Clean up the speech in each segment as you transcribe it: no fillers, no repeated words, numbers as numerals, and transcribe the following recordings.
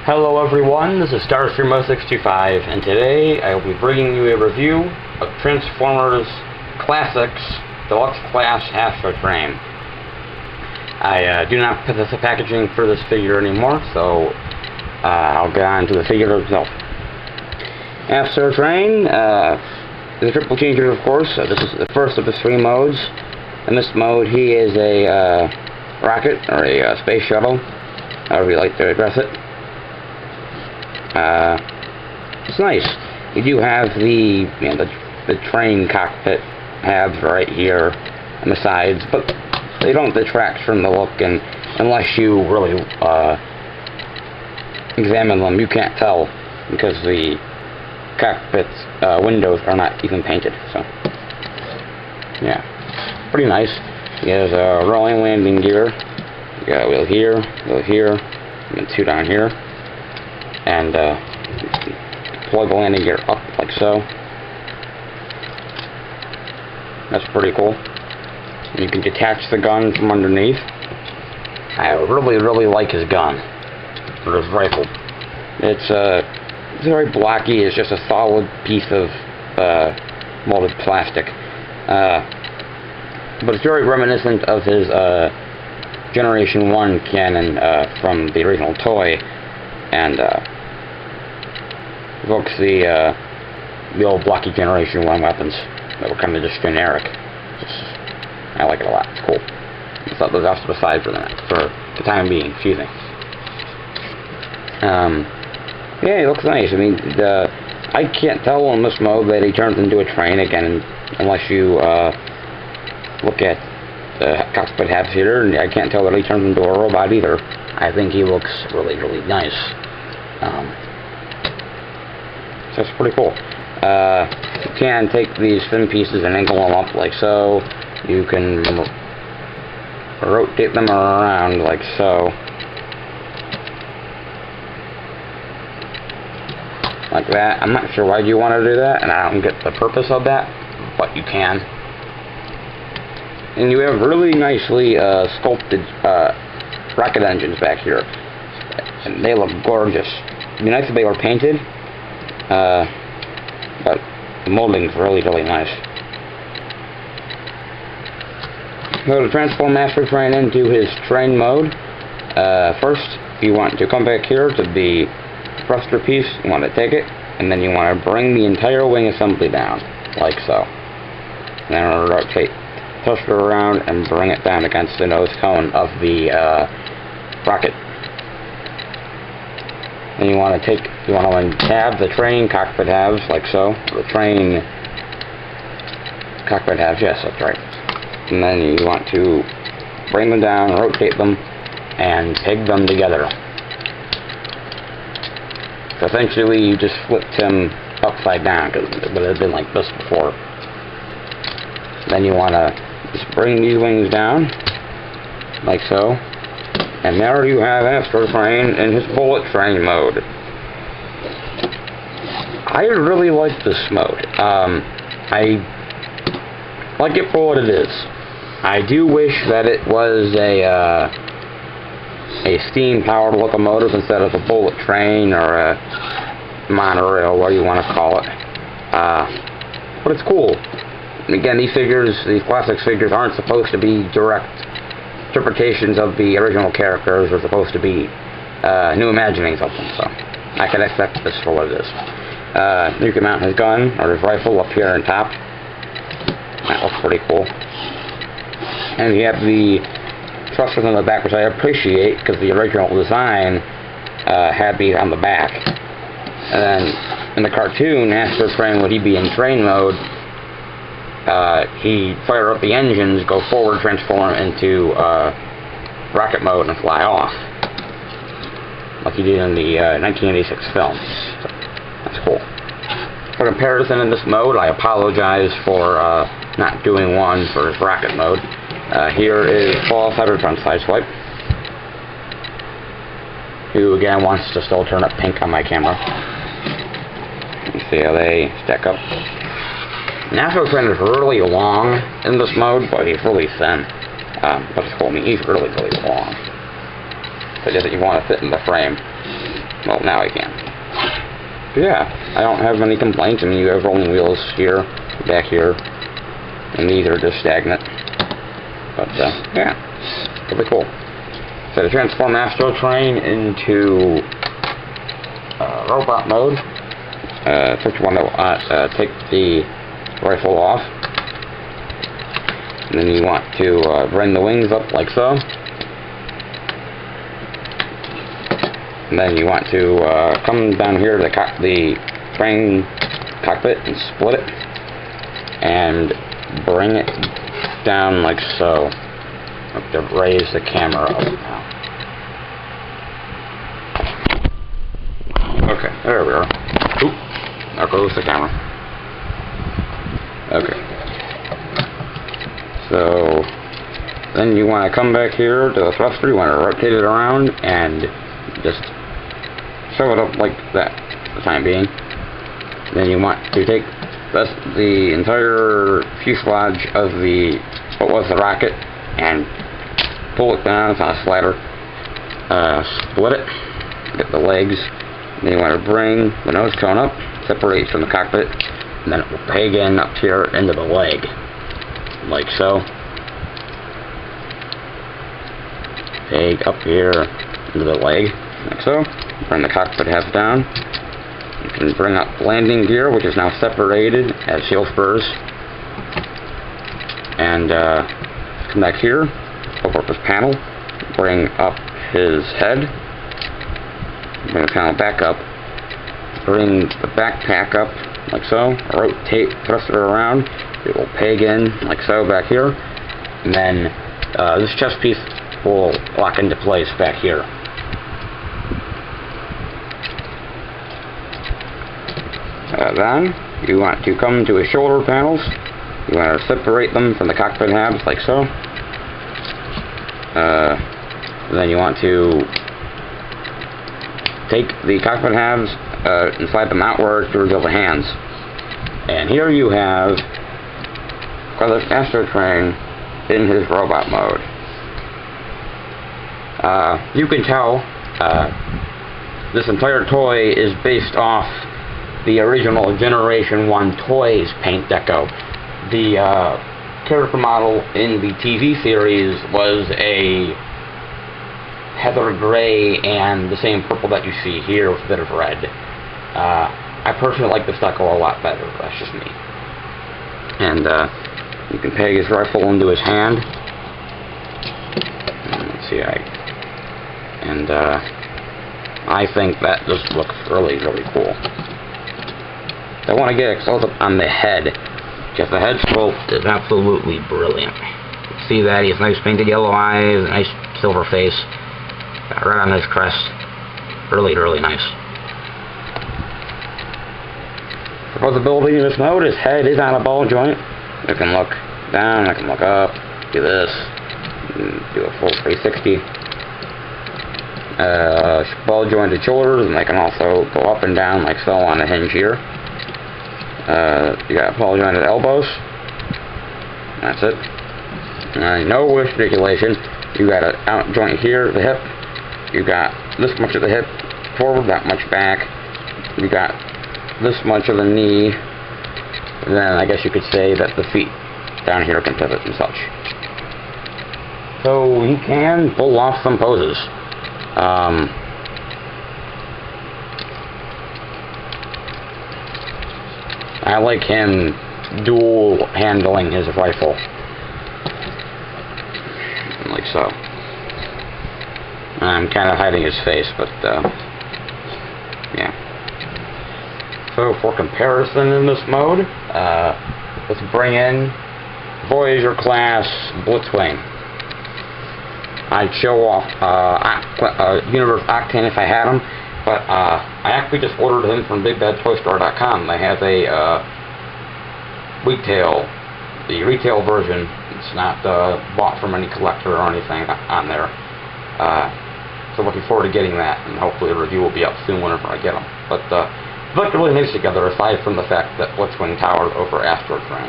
Hello everyone, this is Starstream0625, and today I will be bringing you a review of Transformers Classics Deluxe Class Astrotrain. I do not possess the packaging for this figure anymore, so I'll get on to the figure itself. Astrotrain, the triple changer, of course. This is the first of the three modes. In this mode, he is a rocket, or a space shuttle, however you like to address it. It's nice. You do have the train cockpit halves right here on the sides, but they don't detract from the look, and unless you really examine them, you can't tell because the cockpit's windows are not even painted. So yeah, pretty nice. He has a rolling landing gear. You got a wheel here, and two down here. And plug the landing gear up like so. That's pretty cool. You can detach the gun from underneath. I really like his gun, or his rifle. It's very blocky. It's just a solid piece of molded plastic, but it's very reminiscent of his Generation 1 cannon from the original toy, and evokes the old blocky Generation 1 weapons that were kind of just generic. I like it a lot. It's cool. Let's let those off to the side for the time being. Excuse me. Yeah, he looks nice. I mean, I can't tell in this mode that he turns into a train again, unless you look at the cockpit halves here, and I can't tell that he turns into a robot either. I think he looks really nice. So it's pretty cool. You can take these fin pieces and angle them up like so. You can rotate them around like so. Like that. I'm not sure why you want to do that, and I don't get the purpose of that, but you can. And you have really nicely sculpted rocket engines back here, and they look gorgeous. It'd be nice if they were painted, but the molding's really nice. So to transform Astrotrain into his train mode, first you want to come back here to the thruster piece. You want to take it, and then you want to bring the entire wing assembly down, like so. And then rotate thruster around and bring it down against the nose cone of the rocket. Then you want to have the train cockpit halves, like so. The train cockpit halves, yes, that's right. And then you want to bring them down, rotate them, and peg them together. So essentially, you just flipped him upside down, because it would have been like this before. Then you want to just bring these wings down, like so. And there you have Astrotrain in his bullet train mode. I really like this mode. I like it for what it is. I do wish that it was a steam-powered locomotive instead of a bullet train or a monorail, what do you want to call it. But it's cool. And again, these classics figures aren't supposed to be direct interpretations of the original characters. Are supposed to be new imaginings of them, so I can accept this for what it is. You can mount his gun or his rifle up here on top. That looks pretty cool. And you have the thrusters on the back, which I appreciate because the original design had these on the back. And then in the cartoon, Astrotrain, when he'd be in train mode, he'd fire up the engines, go forward, transform into rocket mode, and fly off, like he did in the 1986 film. So that's cool. For comparison in this mode, I apologize for not doing one for his rocket mode. Here is Fall Cybertron Sideswipe, who again wants to still turn up pink on my camera. You see how they stack up. Astrotrain is really long in this mode, but he's really thin. But it's cool. I mean, he's really long. So just that you want to fit in the frame. Well, now I can. But yeah, I don't have any complaints. I mean, you have rolling wheels here, back here, and these are just stagnant. But yeah, really cool. So to transform Astrotrain into robot mode, first you want to take the rifle off, and then you want to bring the wings up like so, and then you want to come down here to the train cockpit and split it, and bring it down like so. I have to raise the camera up now. Okay, there we are. Oop, there goes the camera. Okay. So then you want to come back here to the thruster. You want to rotate it around and just shove it up like that for the time being. Then you want to take the entire fuselage of what was the rocket and pull it down. It's on a slider. Split it. Get the legs. Then you want to bring the nose cone up, separate from the cockpit, and then it will peg in up here into the leg, like so. Peg up here into the leg, like so. Bring the cockpit half down. You can bring up landing gear, which is now separated as heel spurs, and come back here, open up this panel, bring up his head. Bring the panel back up, bring the backpack up like so, rotate thruster around, it will peg in like so back here, and then this chest piece will lock into place back here. Then you want to come to his shoulder panels, you want to separate them from the cockpit halves like so, then you want to take the cockpit halves and slide them outward to reveal the hands. And here you have Astrotrain in his robot mode. You can tell this entire toy is based off the original Generation 1 Toys paint deco. The character model in the TV series was a heather gray and the same purple that you see here with a bit of red. I personally like this deco a lot better. That's just me. And you can peg his rifle into his hand. Let's see, I think that just looks really, really cool. I want to get a close up on the head, because the head sculpt is absolutely brilliant. See that? He has nice painted yellow eyes, nice silver face. Right on his crest. Really, really nice. For posability in this mode, his head is on a ball joint. I can look down, I can look up, do this, do a full 360. Ball jointed shoulders, and they can also go up and down like so on a hinge here. You got ball jointed elbows. That's it. No waist articulation. You got an out joint here at the hip. You got this much of the hip forward, that much back. You got this much of the knee. And then I guess you could say that the feet down here can pivot and such. So he can pull off some poses. I like him dual handling his rifle. Like so. I'm kind of hiding his face, but yeah. So for comparison in this mode, let's bring in Voyager class Blitzwing. I'd show off Universe Octane if I had him, but I actually just ordered him from BigBadToyStore.com. They have a the retail version. It's not bought from any collector or anything on there. So looking forward to getting that, and hopefully the review will be up soon whenever I get them. But they look really nice together, aside from the fact that Blitzwing towers over Astrotrain.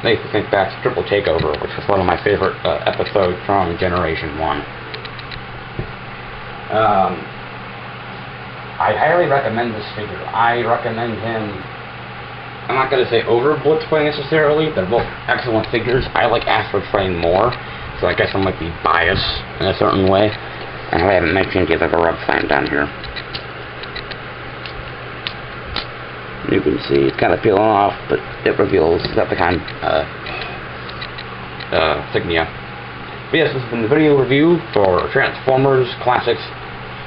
Makes me think back to Triple Takeover, which was one of my favorite episodes from Generation 1. I highly recommend this figure. I recommend him. I'm not going to say over Blitzboy necessarily. They're both excellent figures. I like Astrotrain more, so I guess I might be biased in a certain way. And I haven't mentioned yet, like a rub sign down here. You can see it's kind of peeling off, but it reveals Decepticon insignia. But yes, this has been the video review for Transformers Classics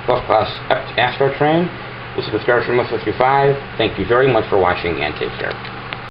Plus Class Astrotrain. This is the Star from 55. Thank you very much for watching, and take care.